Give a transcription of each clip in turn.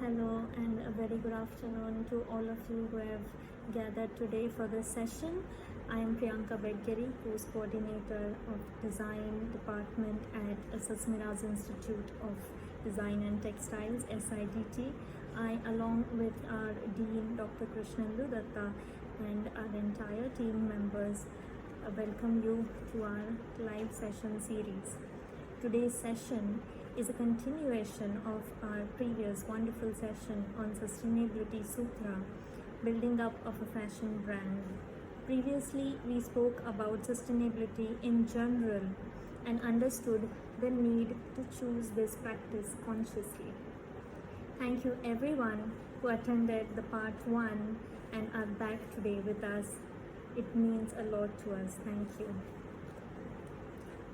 Hello and a very good afternoon to all of you who have gathered today for this session. I am Priyanka Bedgeri, Course Coordinator of Design Department at Sasmiraz Institute of Design and Textiles, SIDT. I, along with our Dean, Dr. Krishnendu Datta, and our entire team members, welcome you to our live session series. Today's session is a continuation of our previous wonderful session on Sustainability Sutra, building up of a fashion brand. Previously, we spoke about sustainability in general and understood the need to choose this practice consciously. Thank you everyone who attended the part 1 and are back today with us. It means a lot to us. Thank you.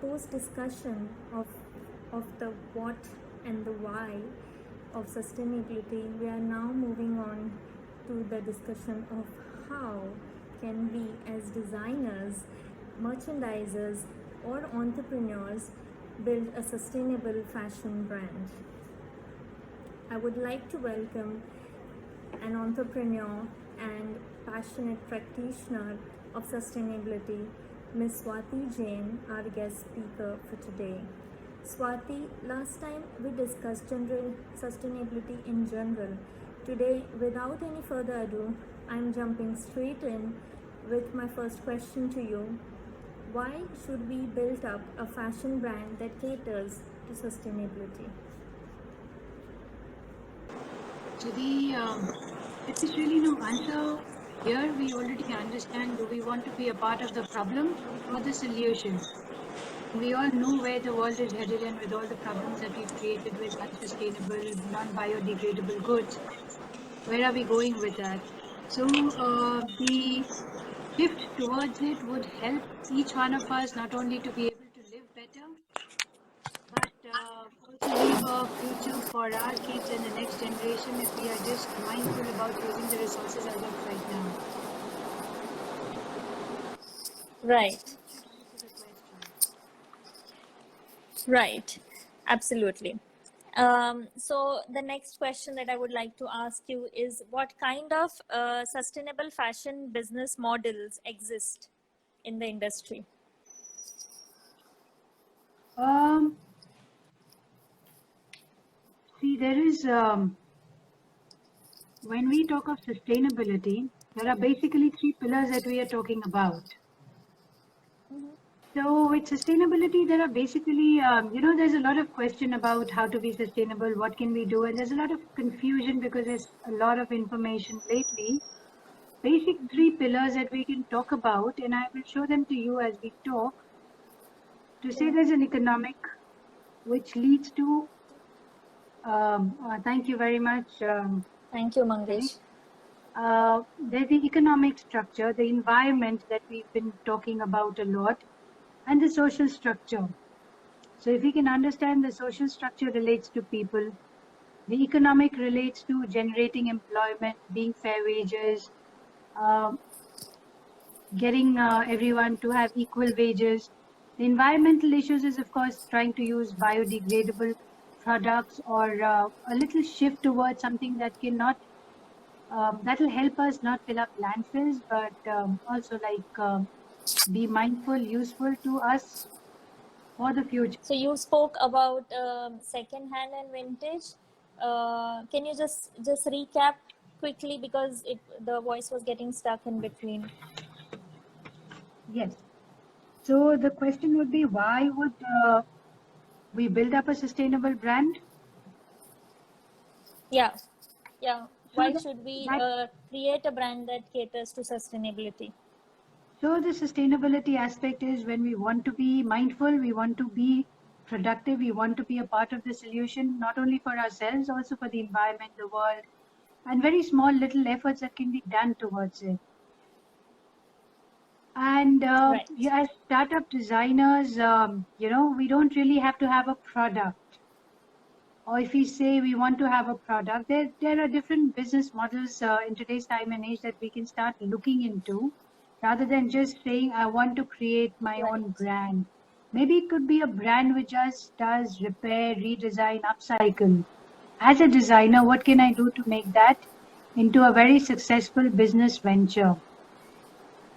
Post discussion of the what and the why of sustainability, we are now moving on to the discussion of how can we as designers, merchandisers or entrepreneurs build a sustainable fashion brand. I would like to welcome an entrepreneur and passionate practitioner of sustainability, Ms. Swati Jain, our guest speaker for today. Swati, last time we discussed general sustainability in general. Today, without any further ado, I'm jumping straight in with my first question to you. Why should we build up a fashion brand that caters to sustainability? So it is really no answer here. We already understand, do we want to be a part of the problem or the solution? We all know where the world is headed and with all the problems that we've created with unsustainable, non-biodegradable goods. Where are we going with that? So the shift towards it would help each one of us not only to be able to live better, but also leave a future for our kids and the next generation if we are just mindful about using the resources as of right now. Right. Right. Absolutely. So the next question that I would like to ask you is, what kind of sustainable fashion business models exist in the industry? See, there is, when we talk of sustainability, there are basically 3 pillars that we are talking about. So with sustainability, there are basically, there's a lot of question about how to be sustainable, what can we do, and there's a lot of confusion because there's a lot of information lately. Basic 3 pillars that we can talk about, and I will show them to you as we talk. To say there's an economic, which leads to, thank you very much. Thank you, Mangesh. There's the economic structure, the environment that we've been talking about a lot, and the social structure. So if we can understand the social structure relates to people, the economic relates to generating employment, being fair wages, getting everyone to have equal wages. The environmental issues is, of course, trying to use biodegradable products or a little shift towards something that cannot, that will help us not fill up landfills, but also like be mindful, useful to us for the future. So you spoke about second hand and vintage. Can you just recap quickly, because the voice was getting stuck in between? Yes. So the question would be, why would we build up a sustainable brand? Yeah. Why So should we create a brand that caters to sustainability? So the sustainability aspect is when we want to be mindful, we want to be productive, we want to be a part of the solution, not only for ourselves, also for the environment, the world, and very small little efforts that can be done towards it. And Right. as startup designers, we don't really have to have a product. Or if we say we want to have a product, there are different business models in today's time and age that we can start looking into, rather than just saying, I want to create my own brand. Maybe it could be a brand which just does repair, redesign, upcycle. as a designer, what can I do to make that into a very successful business venture?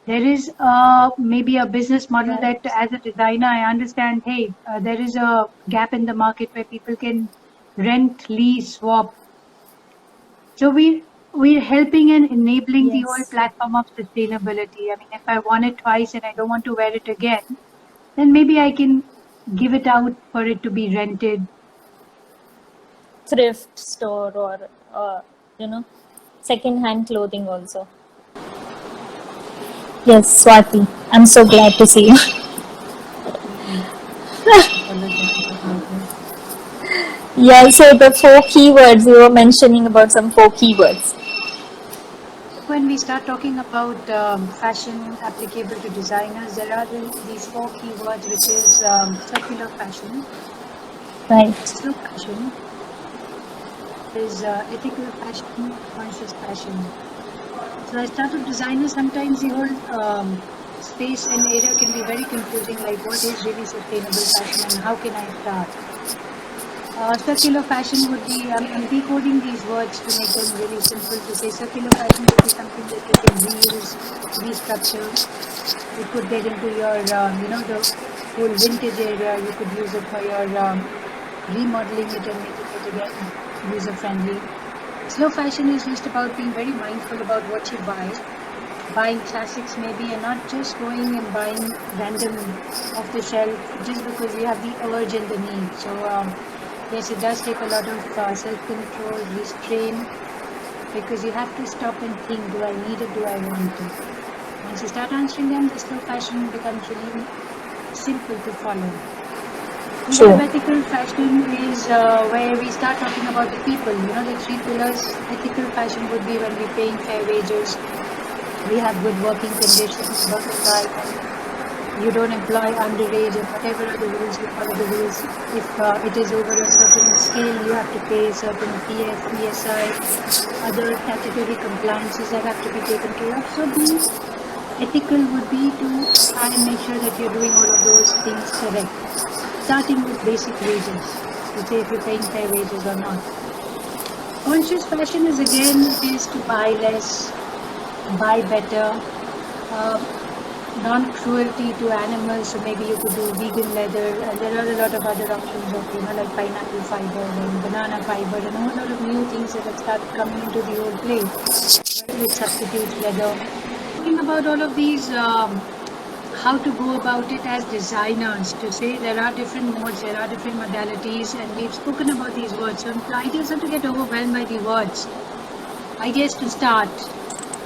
There is maybe a business model that Right. as a designer, I understand, hey, there is a gap in the market where people can rent, lease, swap. So we're helping and enabling the whole Yes. platform of sustainability. I mean, if I want it twice and I don't want to wear it again, then maybe I can give it out for it to be rented. Thrift store or you know, second-hand clothing also. Yes, Swati. I'm so glad to see you. Hmm. Apologize about it. Yeah, so the 4 keywords you were mentioning about some 4 keywords. When we start talking about fashion applicable to designers, there are these 4 keywords, which is circular fashion, Right. slow fashion, is ethical fashion, conscious fashion. So as startup designers, sometimes the whole space and area can be very confusing, like what is really sustainable fashion and how can I start? Circular fashion would be, I'm decoding these words to make them really simple to say. Circular fashion would be something that you can reuse, restructure. It could get into your, the whole vintage area. You could use it for your remodeling it and making it again user friendly. Slow fashion is just about being very mindful about what you buy, buying classics maybe, and not just going and buying random off the shelf just because you have the urge and the need. So yes, it does take a lot of self-control, restraint, because you have to stop and think, do I need it, do I want it? Once you start answering them, the slow fashion becomes really simple to follow. We have True. ethical fashion is where we start talking about the people. You know, the 3 pillars. Ethical fashion would be when we're paying fair wages, we have good working conditions, work environment. You don't employ underage, and whatever are the rules, you follow the rules. If it is over a certain scale, you have to pay certain PF, PSI, other statutory compliances that have to be taken care of. So the ethical would be to try and make sure that you're doing all of those things correct, starting with basic wages, to say if you're paying fair wages or not. Conscious fashion is again is to buy less, buy better, uh, non-cruelty to animals. So maybe you could do vegan leather, and there are a lot of other options of like pineapple fiber and banana fiber and a whole lot of new things that have started coming into the whole play, which substitutes leather. Talking about all of these, how to go about it as designers, to say there are different modes, there are different modalities, and we've spoken about these words. So the idea is not to get overwhelmed by the words. Idea is to start.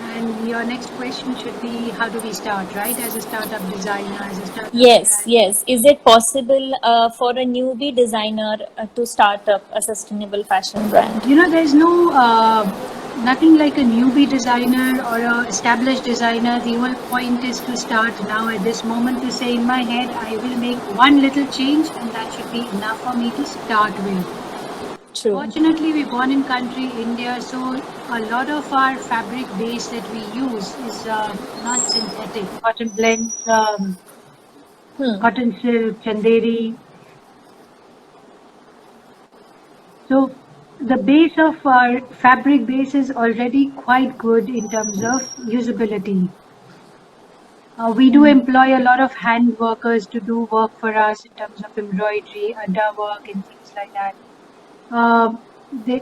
And your next question should be, how do we start, right? As a startup designer, as a startup Yes, brand. yes. Is it possible for a newbie designer to start up a sustainable fashion brand? You know, there's no nothing like a newbie designer or a established designer. The whole point is to start now at this moment, to say in my head, I will make one little change, and that should be enough for me to start with. True. Fortunately, we're born in country India, so a lot of our fabric base that we use is not synthetic. Cotton blends, cotton silk, chanderi. So the base of our fabric base is already quite good in terms of usability. We do employ a lot of hand workers to do work for us in terms of embroidery, adda work, and things like that. Uh, they,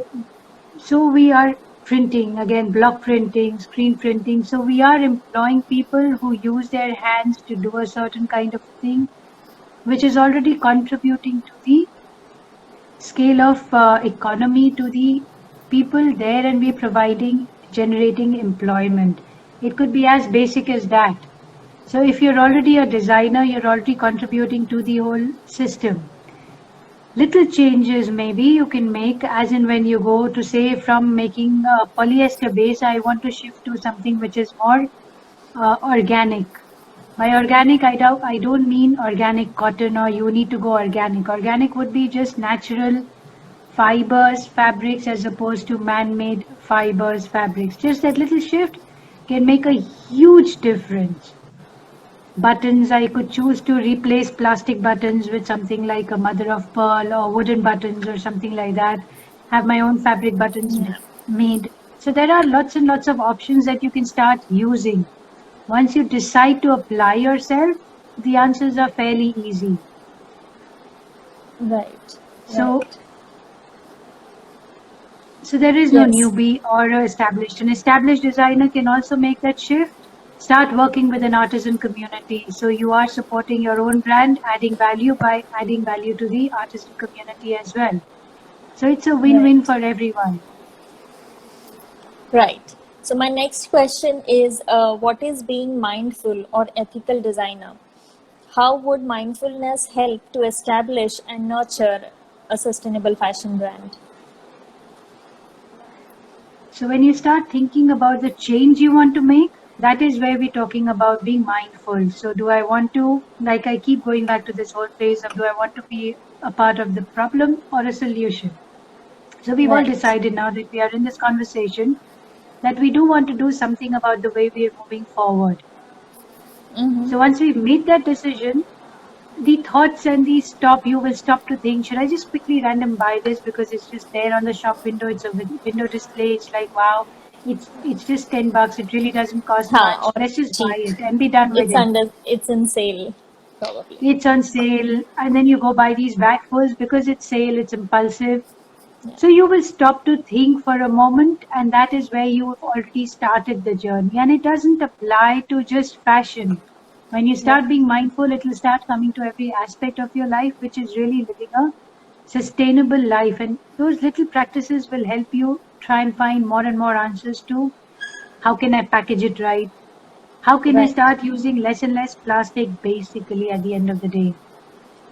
so we are printing, again, block printing, screen printing. So we are employing people who use their hands to do a certain kind of thing, which is already contributing to the scale of economy, to the people there, and we're providing, generating employment. It could be as basic as that. So if you're already a designer, you're already contributing to the whole system. Little changes maybe you can make, as in when you go to say from making a polyester base, I want to shift to something which is more organic. By organic, I don't mean organic cotton or you need to go organic. Organic would be just natural fibers, fabrics, as opposed to man-made fibers, fabrics. Just that little shift can make a huge difference. Buttons, I could choose to replace plastic buttons with something like a mother of pearl or wooden buttons or something like that. have my own fabric buttons Yeah. made. So there are lots and lots of options that you can start using. Once you decide to apply yourself, the answers are fairly easy. Right. So, Right. so there is no Yes. newbie or a established. An established designer can also make that shift. Start working with an artisan community. So you are supporting your own brand, adding value by adding value to the artisan community as well. So it's a win-win Right. for everyone. Right. So my next question is, what is being mindful or ethical designer? How would mindfulness help to establish and nurture a sustainable fashion brand? So when you start thinking about the change you want to make, that is where we're talking about being mindful. So do I want to, like I keep going back to this whole phase of, do I want to be a part of the problem or a solution? So we've all Right. decided now that we are in this conversation that we do want to do something about the way we are moving forward. Mm-hmm. So once we've made that decision, the thoughts and the stop, you will stop to think, should I just quickly random buy this because it's just there on the shop window? It's a window display. It's like, wow, it's just $10. It really doesn't cost Ha, much. or Let's just buy cheap. it and be done with it. It's in sale, probably. It's on sale. And then you go buy these bagfuls because it's sale, it's impulsive. Yeah. So you will stop to think for a moment, and that is where you have already started the journey. And it doesn't apply to just fashion. When you Right. start being mindful, it will start coming to every aspect of your life, which is really living a sustainable life. And those little practices will help you try and find more and more answers to how can I package it right? How can I Right. start using less and less plastic basically at the end of the day?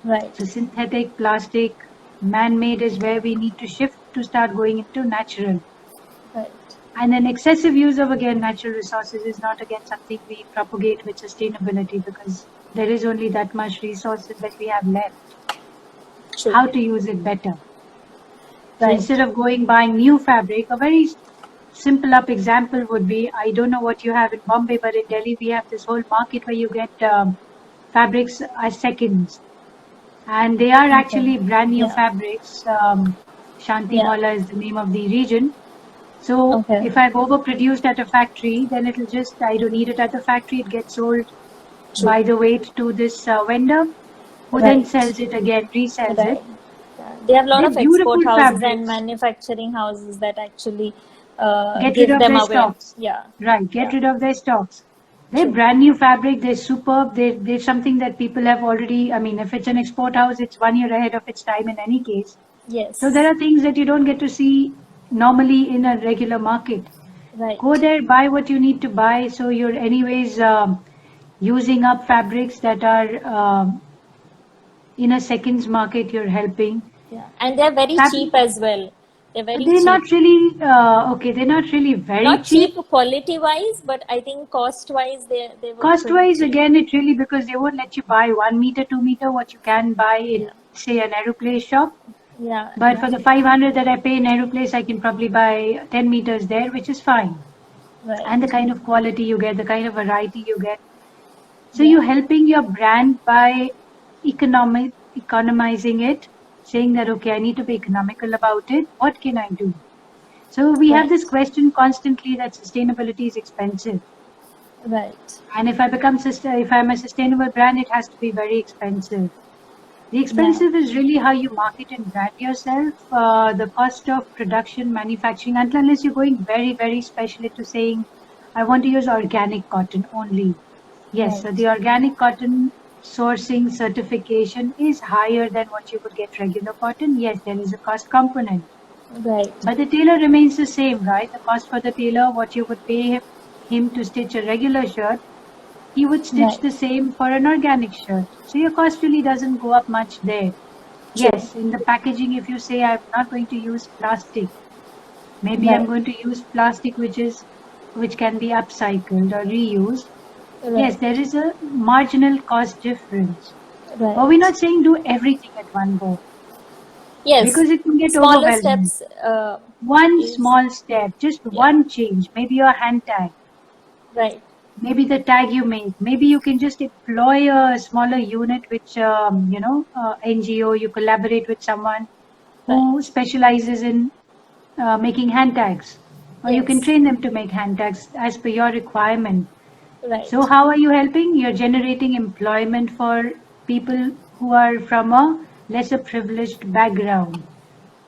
So Right. synthetic, plastic, man-made is where we need to shift to start going into natural. Right. And an excessive use of again natural resources is not again something we propagate with sustainability because there is only that much resources that we have left. True. How to use it better. So Right. instead of going buying new fabric, a very simple up example would be, I don't know what you have in Bombay, but in Delhi we have this whole market where you get fabrics as seconds. And they are Okay. actually brand new Yeah. fabrics. Shanti Yeah. Mola is the name of the region. So Okay. if I've overproduced at a factory, then it'll just, I don't need it at the factory. It gets sold True. by the weight to this vendor who then Right. sells it again, resells it. Right. Yeah. They have a lot They're of export beautiful houses and fabrics. manufacturing houses that actually Get rid give of them their away. stocks. Yeah. Right. Get Yeah. rid of their stocks. They're True. brand new fabric. They're superb. They're something that people have already, I mean, if it's an export house, it's 1 year ahead of its time in any case. So there Yes. are things that you don't get to see normally in a regular market. Go Right. there, buy what you need to buy. So you're anyways using up fabrics that are in a seconds market. You're helping. Yeah. And they're very Fabric, cheap as well. They're very they're cheap. not really okay. They're not really very Not cheap cheap. quality wise, but I think cost wise they were Cost pretty wise, cheap. again, it really because they won't let you buy 1 meter, 2 meter what you can buy in Yeah. say an Aeroplace shop. Yeah. But Yeah. for the 500 that I pay in Aeroplace, I can probably buy 10 meters there, which is fine. And the Right. kind of quality you get, the kind of variety you get. So Yeah. you're helping your brand by economizing it, saying that, okay, I need to be economical about it. What can I do? So we have this Right. question constantly that sustainability is expensive. Right. And if if I'm a sustainable brand, it has to be very expensive. The Yeah. expensive is really how you market and brand yourself, the cost of production, manufacturing, unless you're going very, very special into saying, I want to use organic cotton only. Yes, so Right. the organic cotton sourcing certification is higher than what you would get regular cotton. Yes, there is a cost component, Right. but the tailor remains the same, right? The cost for the tailor, what you would pay him to stitch a regular shirt, he would stitch Right. the same for an organic shirt. So your cost really doesn't go up much there. True. Yes, in the packaging, if you say I'm not going to use plastic, maybe I'm Right. going to use plastic which can be upcycled or reused. Yes, Right. there is a marginal cost difference. But we're Right. not saying do everything at one go Yes. because it can get Smaller overwhelming. steps One is small step, just yeah. one change, maybe your hand tag, Right. maybe the tag you make, maybe you can just employ a smaller unit, which, NGO, you collaborate with someone Right. who specializes in making hand tags, or you can Yes. train them to make hand tags as per your requirement. So Right. how are you helping? You're generating employment for people who are from a lesser privileged background.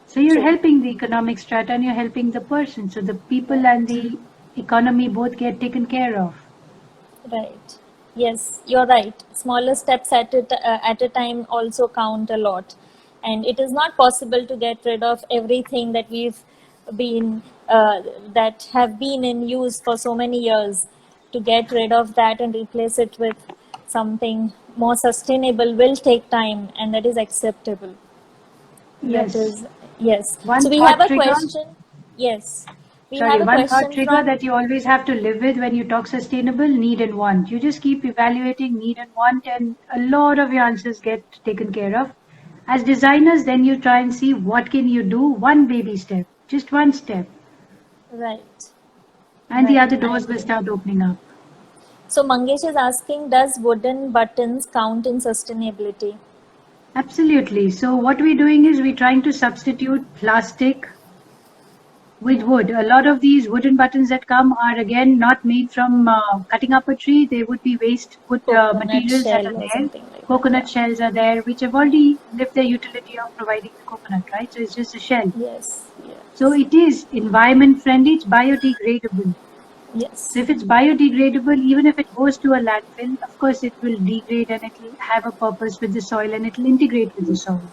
So you're True. helping the economic strata and you're helping the person. So the people and Right. the economy both get taken care of. Right. Yes, you're right. Smaller steps at a time also count a lot, and it is not possible to get rid of everything that we've been that have been in use for so many years. To get rid of that and replace it with something more sustainable will take time, and that is acceptable. That Yes. is, yes. So One we have thought a trigger, question. Yes, we have sorry, a one thought question trigger from. that you always have to live with when you talk sustainable, need and want. You just keep evaluating need and want, and a lot of your answers get taken care of. As designers, then you try and see what can you do, one baby step, just one step, Right. and the Right, other I doors will agree. start opening up. So Mangesh is asking, does wooden buttons count in sustainability? Absolutely. So what we're doing is we're trying to substitute plastic with wood. A lot of these wooden buttons that come are again not made from cutting up a tree. They would be waste wood Coconut materials that are shell or there. something like that, Coconut yeah. shells are there, which have already lived their utility of providing the coconut, right? So it's just a shell. Yes, So yes, it is environment friendly. It's biodegradable. So yes, if it's biodegradable, even if it goes to a landfill, of course it will degrade and it will have a purpose with the soil and it will integrate with the soil.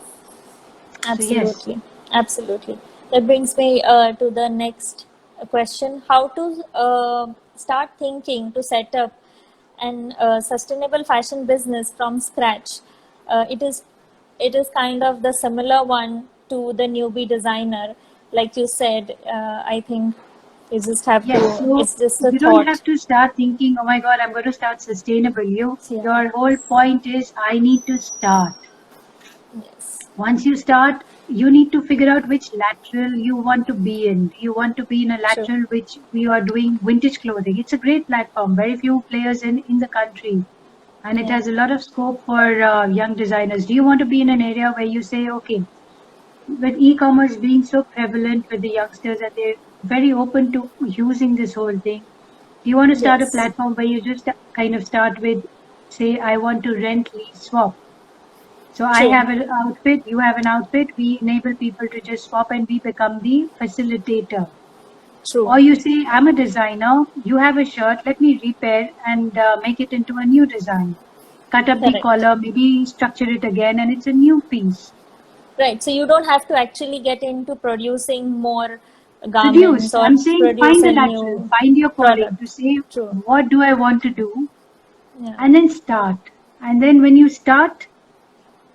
So yes, absolutely, absolutely. That brings me to the next question. How to start thinking to set up an sustainable fashion business from scratch? It is it is kind of the similar one to the newbie designer, like you said. I think you just have yes. to. So It's just a you don't thought. have to start thinking, oh my God, I'm going to start sustainable. Yeah. Your whole point is, I need to start. Yes. Once you start, you need to figure out which lateral you want to be in. Do you want to be in a True. lateral which we are doing vintage clothing? It's a great platform. Very few players in the country. And it Yeah. has a lot of scope for young designers. Do you want to be in an area where you say, okay, with e-commerce being so prevalent with the youngsters and they're very open to using this whole thing, do you want to start a Yes. platform where you just kind of start with, say, I want to rent, lease, swap? So I True. have an outfit, you have an outfit, we enable people to just swap and we become the facilitator. True. Or you say, I'm a designer, you have a shirt, let me repair and make it into a new design. Cut up the Correct. collar, maybe structure it again, and it's a new piece. Right. So you don't have to actually get into producing more Produce. garments or I'm saying find the producing lateral, new find your calling to product. say, True. what do I want to do? Yeah. And then start. And then when you start,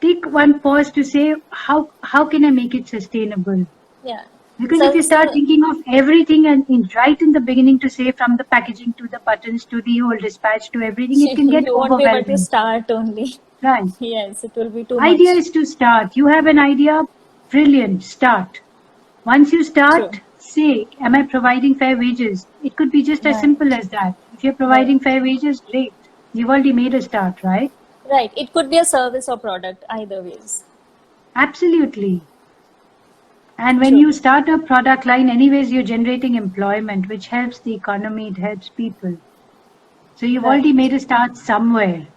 take one pause to say, how can I make it sustainable? Yeah. Because if So you start so thinking of everything and right in the beginning to say from the packaging to the buttons to the whole dispatch to everything, it can get you won't be able to overwhelming. start only. Right. Yes, it will be too Idea much. is to start. You have an idea, brilliant, start. Once you True. start, say, am I providing fair wages? It could be just as simple Right. as that. If you're Right. providing fair wages, great. You've already made a start, right? Right. It could be a service or product, either ways. Absolutely. And when True. you start a product line, anyways, you're generating employment, which helps the economy, it helps people. So you've already Right. made a start somewhere.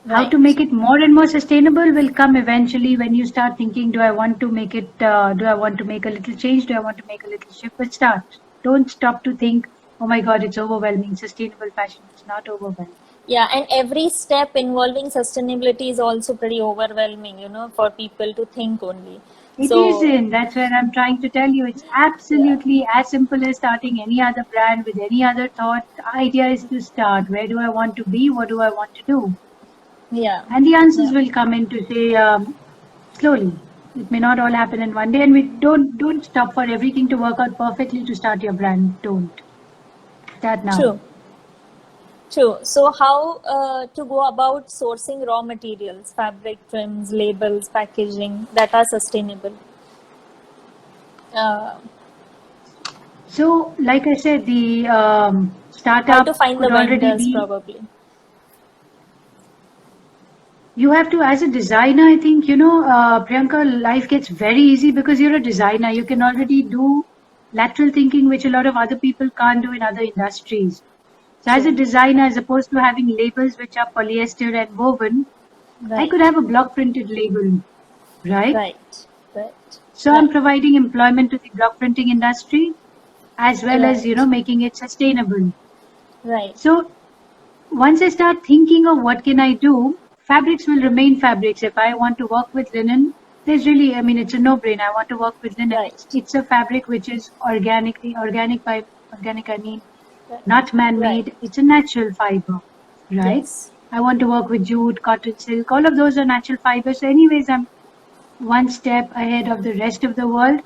How to Right. make it more and more sustainable will come eventually when you start thinking, do I want to make it, do I want to make a little change? Do I want to make a little shift? But start. Don't stop to think, oh my God, it's overwhelming. Sustainable fashion is not overwhelming. Yeah, and every step involving sustainability is also pretty overwhelming, for people to think only. It So, isn't. That's where I'm trying to tell you. It's yeah, absolutely as simple as starting any other brand with any other thought. The idea is to start. Where do I want to be? What do I want to do? yeah, And the answers yeah, will come in to say slowly. It may not all happen in one day, and we don't stop for everything to work out perfectly to start your brand. Don't start now. true, true. So, how to go about sourcing raw materials, fabric trims, labels, packaging that are sustainable? Uh, So, like I said, the how to startup find the could already vendors, be. probably. You have to, as a designer, I think, Priyanka, life gets very easy because you're a designer. You can already do lateral thinking which a lot of other people can't do in other industries. So as a True. designer, as opposed to having labels which are polyester and woven, I Right. could have a block printed label, right? Right. Right. So I'm Right. providing employment to the block printing industry as well as, Right. making it sustainable. Right. So once I start thinking of what can I do, fabrics will remain fabrics. If I want to work with linen, there's really, it's a no-brainer. I want to work with linen. Right. It's a fabric which is organic by organic, I mean, Right. not Right. man-made. It's a natural fiber, right? Yes. I want to work with jute, cotton, silk. All of those are natural fibers. So anyways, I'm one step ahead of the rest of the world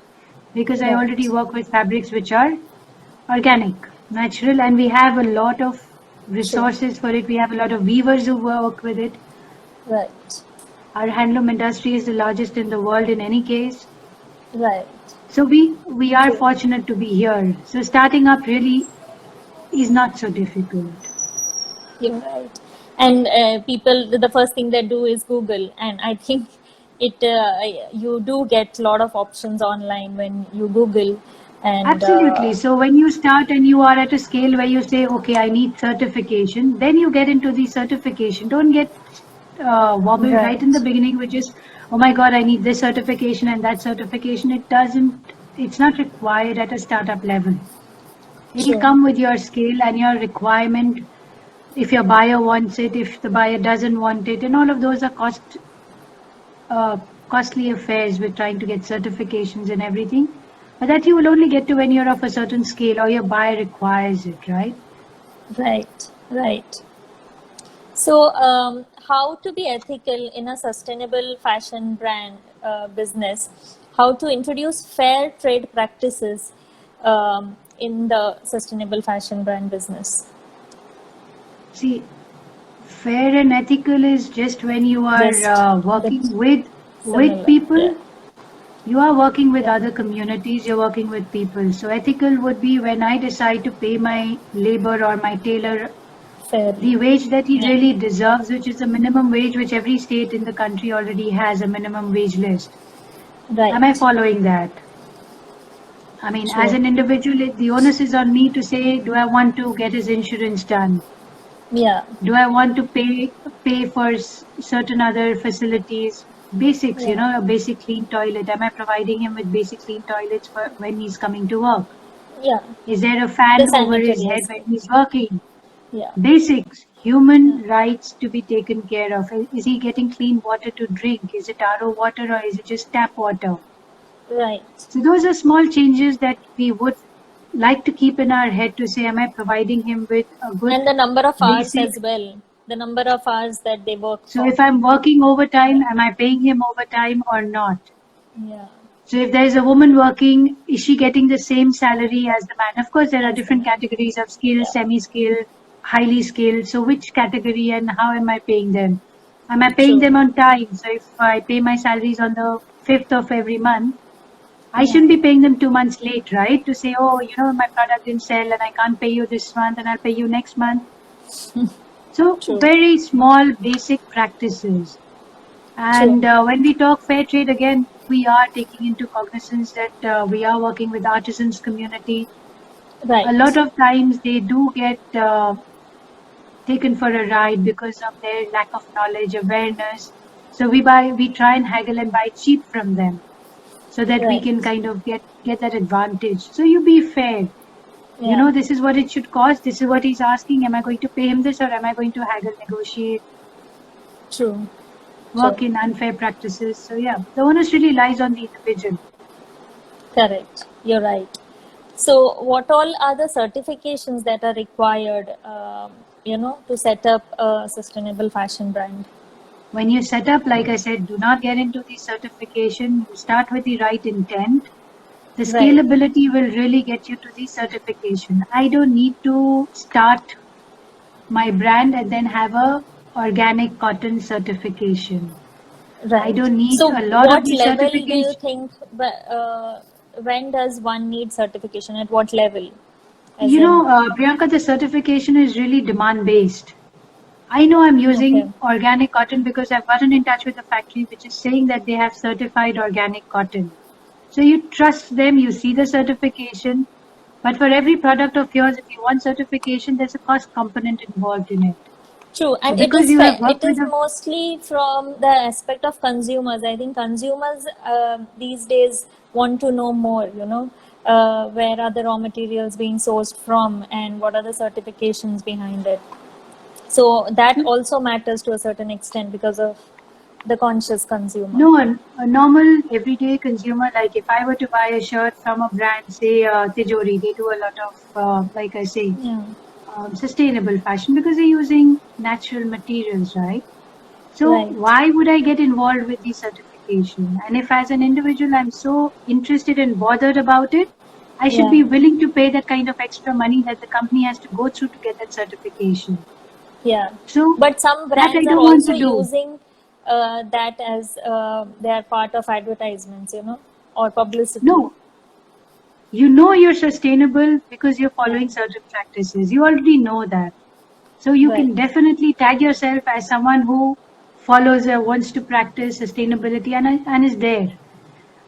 because I already Right. work with fabrics which are organic, natural, and we have a lot of True. resources for it. We have a lot of weavers who work with it. Right. Our handloom industry is the largest in the world in any case. Right. So we are True. fortunate to be here. So starting up really is not so difficult. You're right. And people, the first thing they do is Google, and I think you do get a lot of options online when you Google, and Absolutely. So when you start and you are at a scale where you say, okay, I need certification, then you get into the certification. Don't get wobbled right in the right. beginning, which is, oh my God, I need this certification and that certification. It's not required at a startup level. It'll True. come with your scale and your requirement. If your buyer wants it, if the buyer doesn't want it, and all of those are costly affairs with trying to get certifications and everything. But that you will only get to when you're of a certain scale or your buyer requires it, right? Right. Right. So, how to be ethical in a sustainable fashion brand business? How to introduce fair trade practices in the sustainable fashion brand business? See, fair and ethical is just when you are Just working bit with similar. people. Yeah. You are working with Yeah. other communities. You're working with people. So ethical would be when I decide to pay my labor or my tailor Fairly. the wage that he Yeah. really deserves, which is a minimum wage, which every state in the country already has a minimum wage list. Am I Right. following that? I mean, as True. an individual, the onus is on me to say, do I want to get his insurance done? Yeah. Do I want to pay for certain other facilities? Basics, Yeah. a basic clean toilet. Am I providing him with basic clean toilets for when he's coming to work? Yeah. Is there a The fan over his sanitary head when aspect. he's working? Yeah. Basics, Yeah. human rights to be taken care of. Is he getting clean water to drink? Is it RO water or is it just tap water? Right. So those are small changes that we would like to keep in our head to say, am I providing him with a good And the number of hours basic? as well. The number of hours that they work So for. if I'm working overtime, Yeah. am I paying him overtime or not? Yeah. So if there's a woman working, is she getting the same salary as the man? Of course, there are As the different man. categories of skilled, Yeah. semi-skilled, highly skilled. So which category and how am I paying them? Am I paying True. them on time? So if I pay my salaries on the 5th of every month, I Yeah. shouldn't be paying them 2 months late, right? To say, oh, my product didn't sell and I can't pay you this month and I'll pay you next month. So True. very small basic practices. True. And when we talk fair trade, again, we are taking into cognizance that we are working with artisans community. A lot Right. of times they do get taken for a ride because of their lack of knowledge, awareness. So we try and haggle and buy cheap from them so that we can Right. kind of get that advantage. So you be fair. Yeah. This is what it should cost. This is what he's asking. Am I going to pay him this or am I going to haggle, negotiate, True. work True. in unfair practices? So yeah, the onus really lies on the individual. Correct. You're right. So, what all are the certifications that are required, to set up a sustainable fashion brand? When you set up, like I said, do not get into the certification. You start with the right intent. The Right. scalability will really get you to the certification. I don't need to start my brand and then have a organic cotton certification. I Right. don't need So, a lot of what the level do you certification. think? When does one need certification? At what level? As in, Priyanka, the certification is really demand based. I know I'm using okay. organic cotton because I've gotten in touch with a factory which is saying that they have certified organic cotton. So you trust them, you see the certification, but for every product of yours, if you want certification, there's a cost component involved in it. True, So and it because is you have it worked with is a mostly from the aspect of consumers. I think consumers these days want to know more. Where are the raw materials being sourced from, and what are the certifications behind it. So that also matters to a certain extent because of the conscious consumer. no, a normal everyday consumer, like if I were to buy a shirt from a brand, say Tijori, they do a lot of, like I say, Yeah, sustainable fashion because they're using natural materials, right? So right. why would I get involved with the certification? And if as an individual I'm so interested and bothered about it, I should Yeah, be willing to pay that kind of extra money that the company has to go through to get that certification. yeah. So But some that I brands are don't want also to do. using that as their part of advertisements, or publicity. No, you know you're sustainable because you're Yeah, following certain practices. You already know that. So you right, can definitely tag yourself as someone who follows wants to practice sustainability and is there.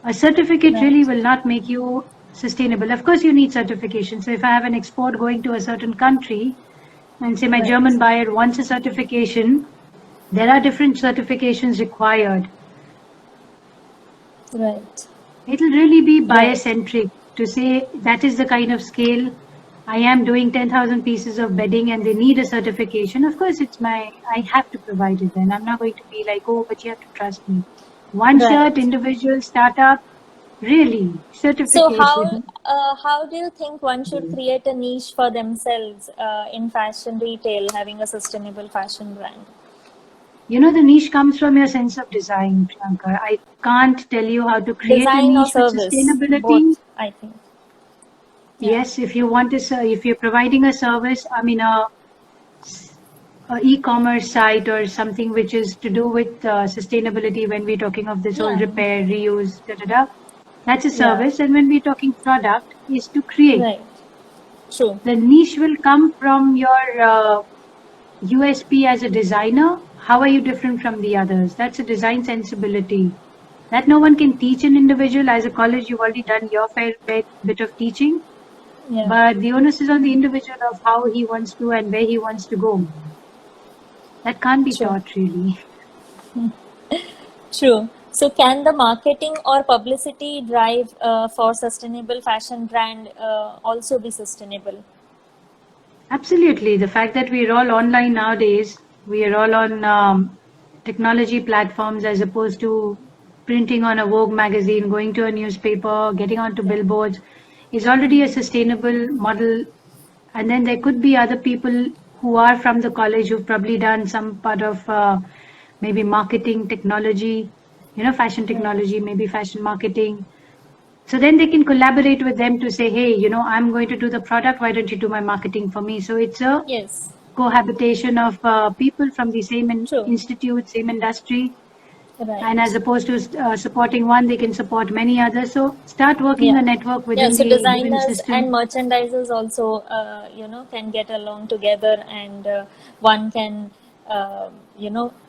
A certificate really right. will not make you sustainable. Of course, you need certification. So if I have an export going to a certain country and say my Right, German buyer wants a certification, there are different certifications required. right, It'll really be right. biocentric to say that is the kind of scale I am doing 10,000 pieces of bedding and they need a certification. Of course, I have to provide it then. I'm not going to be like, oh, but you have to trust me. One shirt, Right. individual, startup, really, So how certification. how do you think one should create a niche for themselves in fashion retail, having a sustainable fashion brand? You know, the niche comes from your sense of design, Priyanka. I can't tell you how to create a Design or niche with service, sustainability. both, I think. Yeah. Yes, if you want to, if you're providing a service, I mean, a e-commerce site or something which is to do with sustainability when we're talking of this whole Yeah. repair, reuse, da da da. That's a Yeah. service. And when we're talking product, is to create. Right. True. The niche will come from your USP as a designer. How are you different from the others? That's a design sensibility that no one can teach an individual. As a college, you've already done your fair bit of teaching, Yeah. but the onus is on the individual of how he wants to and where he wants to go. That can't be True. taught really. True. So can the marketing or publicity drive for sustainable fashion brand also be sustainable? Absolutely. The fact that we're all online nowadays, we are all on technology platforms as opposed to printing on a Vogue magazine, going to a newspaper, getting onto Yeah. billboards, is already a sustainable model. And then there could be other people who are from the college who've probably done some part of maybe marketing technology, fashion Right. technology, maybe fashion marketing. So then they can collaborate with them to say, hey, I'm going to do the product. Why don't you do my marketing for me? So it's a Yes. cohabitation of people from the same True. institute, same industry. And as Right. opposed to supporting one, they can support many others. So start working Yeah. a network Yeah. within So the given designers and system. merchandisers also, can get along together, and one can,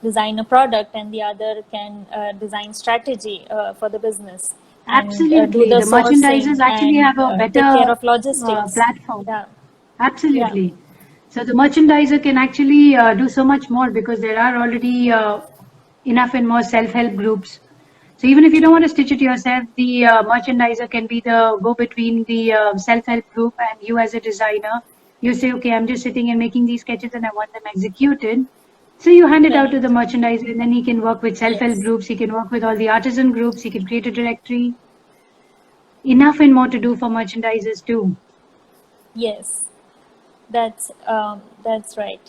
design a product, and the other can design strategy for the business, and do Absolutely. the The merchandisers sourcing actually and have a take care better of logistics. platform. Yeah. Yeah. Absolutely. So the merchandiser can actually do so much more because there are already enough and more self-help groups. So even if you don't want to stitch it yourself, the merchandiser can be the go between the self-help group and you as a designer. You say, okay, I'm just sitting and making these sketches and I want them executed. So you hand it out Right. to the merchandiser and then he can work with self-help Yes. groups. He can work with all the artisan groups. He can create a directory. Enough and more to do for merchandisers too. Yes. That's right.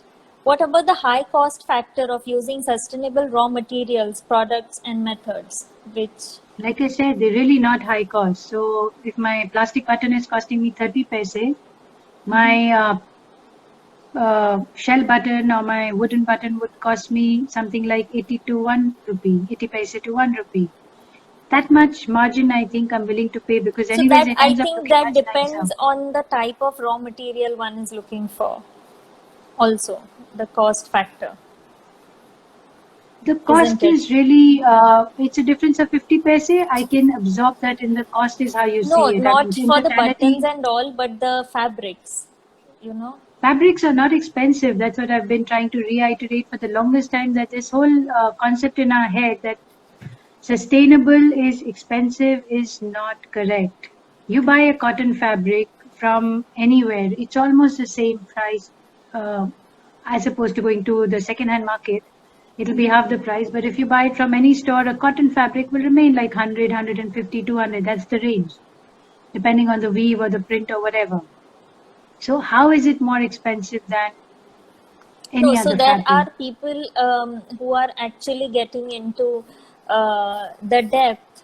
What about the high cost factor of using sustainable raw materials, products, and methods? Which, Like I said, they're really not high cost. So if my plastic button is costing me 30 paise, my shell button or my wooden button would cost me something like 80 to 1 rupee, 80 paise to 1 rupee. That much margin I think I'm willing to pay because so anyways that it I ends up think looking that much nicer. depends on the type of raw material one is looking for. Also, the cost factor. The cost isn't it? is really, it's a difference of 50 paise. I can absorb that in the cost is how you No, see it. I mean, not in for the buttons totality, and all, but the fabrics, you know. fabrics are not expensive. That's what I've been trying to reiterate for the longest time, that this whole concept in our head that sustainable is expensive is not correct. You buy a cotton fabric from anywhere, it's almost the same price uh, as opposed to going to the second-hand market. It'll be half the price, but if you buy it from any store, a cotton fabric will remain like 100, 150, 200. That's the range, depending on the weave or the print or whatever. So how is it more expensive than No, any so other there fabric? are people who are actually getting into the depth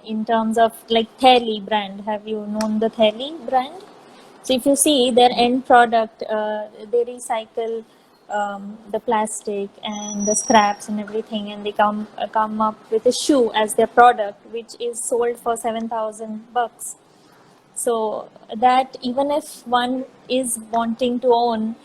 in terms of like Theli brand. Have you known the Theli brand? So if you see their end product, they recycle the plastic and the scraps and everything, and they come up with a shoe as their product, which is sold for $7,000. So that even if one is wanting to own,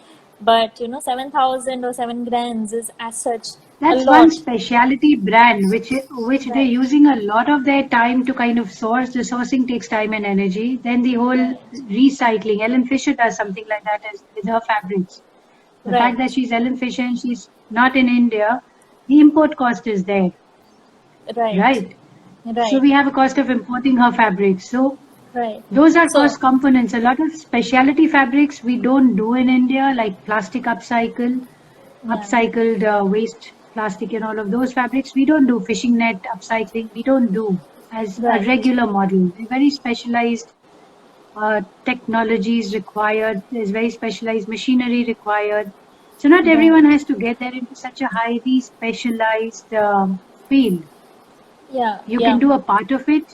but 7,000 or 7 grand is as such a That's one lot. specialty brand which they're Right, using a lot of their time to kind of source. The sourcing takes time and energy. Then the whole right, recycling. Ellen Fisher does something like that as with her fabrics. The fact that right, she's Ellen Fisher and she's not in India, the import cost is there, right, right? So right, we have a cost of importing her fabrics. So right. those are So, cost components. A lot of specialty fabrics we don't do in India, like plastic yeah, upcycled waste plastic and all of those fabrics. We don't do fishing net upcycling. We don't do as a right, regular model. They're very specialized technologies required. There's very specialized machinery required. So not right, everyone has to get there into such a highly specialized field. yeah, You yeah, can do a part of it,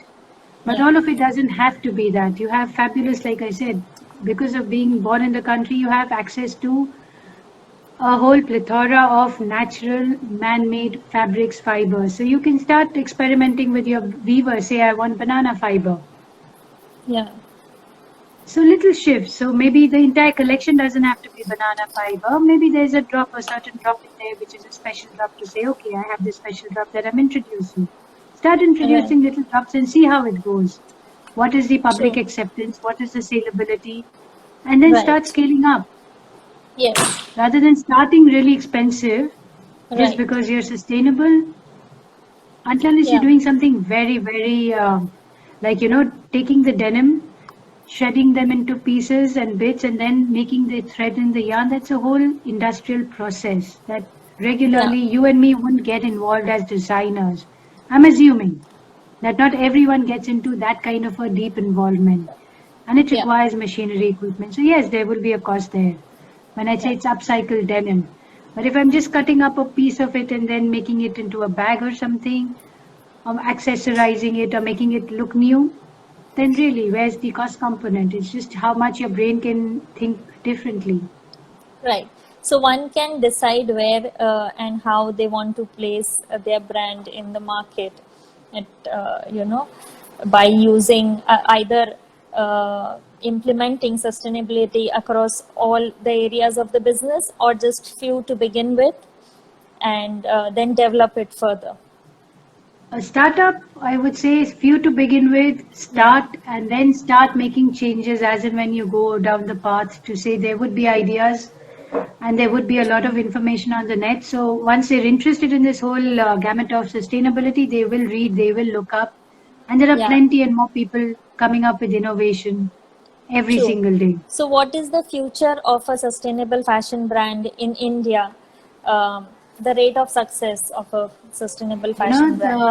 but yeah, all of it doesn't have to be that. You have fabulous, like I said, because of being born in the country, you have access to a whole plethora of natural man-made fabrics fibers. So you can start experimenting with your weaver. Say, I want banana fiber. yeah, So little shifts. So maybe the entire collection doesn't have to be banana fiber. Maybe there's a drop, a certain drop in there, which is a special drop to say, okay, I have this special drop that I'm introducing. Start right, introducing little drops and see how it goes. What is the public true, acceptance? What is the saleability? And then start right, scaling up. yes, Rather than starting really expensive just right, because you're sustainable, until you're yeah, doing something very, very like, taking the denim, shredding them into pieces and bits, and then making the thread in the yarn. That's a whole industrial process that yeah, regularly you and me wouldn't get involved as designers. I'm assuming that not everyone gets into that kind of a deep involvement, and it yeah, requires machinery equipment. So yes, there will be a cost there when I say yeah, it's upcycled denim. But if I'm just cutting up a piece of it and then making it into a bag or something, accessorizing it or making it look new, then really, where's the cost component? It's just how much your brain can think differently. right. So one can decide where and how they want to place their brand in the market, at by using either implementing sustainability across all the areas of the business, or just few to begin with, and then develop it further. A startup, I would say, is few to begin with, Yeah, start and then start making changes as and when you go down the path to say there would be ideas and there would be a lot of information on the net. So once they're interested in this whole gamut of sustainability, they will read, they will look up, and there are yeah, plenty and more people coming up with innovation every true. single day. So, what is the future of a sustainable fashion brand in India? The rate of success of a sustainable fashion The brand.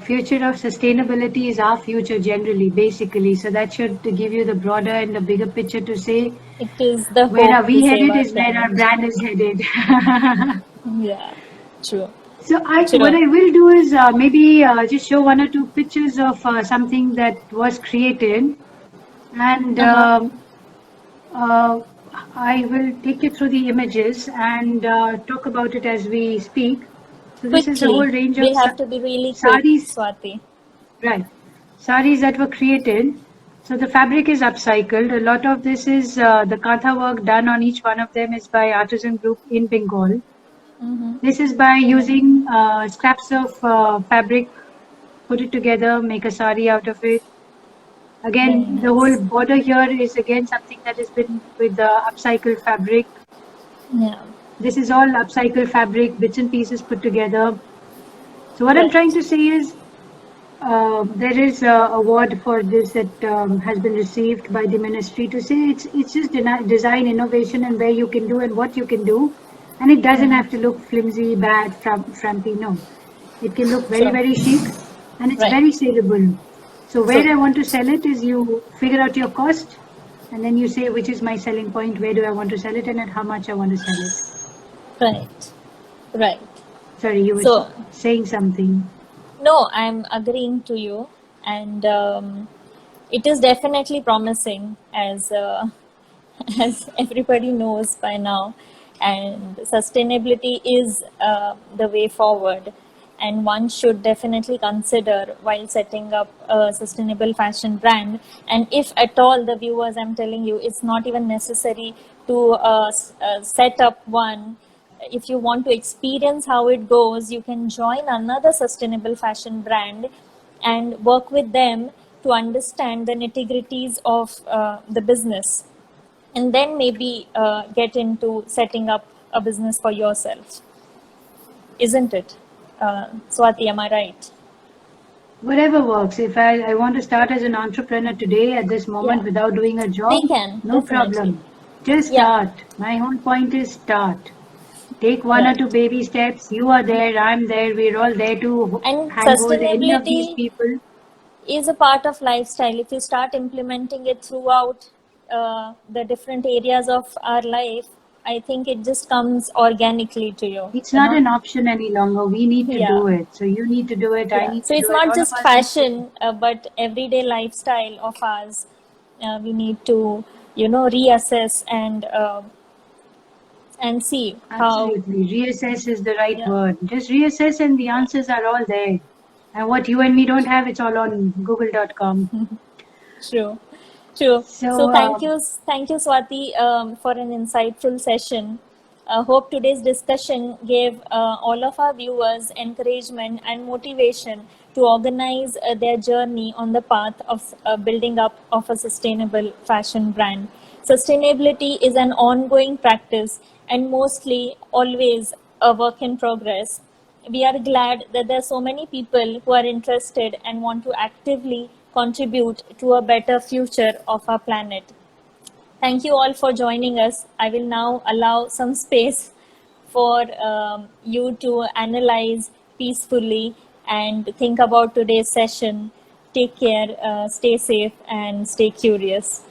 future of sustainability is our future generally, basically. So that should give you the broader and the bigger picture to say It is the where hope are to we save headed our is where our planet. brand is headed. Yeah, true. So what True. I will do is maybe just show one or two pictures of something that was created, and Uh-huh. uh, I will take you through the images and talk about it as we speak. So this is a whole Quickly. range of We have to be really quick, saris. Swati. Right. Saris that were created. So the fabric is upcycled. A lot of this is the kantha work done on each one of them is by artisan group in Bengal. This is by using scraps of fabric, put it together, make a sari out of it. Very Again, the whole nice. border here is again something that has been with the upcycled fabric. Yeah. This is all upcycled fabric, bits and pieces put together. So what I'm trying Right. to say is, there is a award for this that has been received by the ministry to say it's just design innovation and where you can do and what you can do, and it doesn't Right. have to look flimsy, bad, frumpy. No, it can look very True. very chic, and it's Right. very saleable. So where True. I want to sell it is you figure out your cost, and then you say which is my selling point, where do I want to sell it, and at how much I want to sell it. Right. Right. Sorry, you were So, saying something. no, I'm agreeing to you, and it is definitely promising, as as everybody knows by now, and sustainability is the way forward, and one should definitely consider while setting up a sustainable fashion brand. And if at all, the viewers, I'm telling you, it's not even necessary to set up one. If you want to experience how it goes, you can join another sustainable fashion brand and work with them to understand the nitty-gritties of the business, and then maybe get into setting up a business for yourself. Isn't it? Swati, am I right? Whatever works. If I want to start as an entrepreneur today at this moment Yeah, without doing a we job, can, no definitely. problem. Just Yeah, start. My whole point is start. Take one or two right. baby steps. You are there, I'm there, we're all there to And handhold any of these sustainability people. is a part of lifestyle. If you start implementing it throughout the different areas of our life, I think it just comes organically to you, It's you not know? an option any longer. We need to Yeah. do it. So you need to do it, I Yeah, need so to it's do it, not all of just us need to. fashion, but everyday lifestyle of ours. We need to, reassess and see how. Absolutely. Reassess is the right Yeah, word. Just reassess and the answers are all there. And what you and me don't have, it's all on google.com. true, true. So So, thank you, Swati, for an insightful session. Hope today's discussion gave all of our viewers encouragement and motivation to organize their journey on the path of building up of a sustainable fashion brand. Sustainability is an ongoing practice and mostly always a work in progress. We are glad that there are so many people who are interested and want to actively contribute to a better future of our planet. Thank you all for joining us. I will now allow some space for you to analyze peacefully and think about today's session. Take care, stay safe, and stay curious.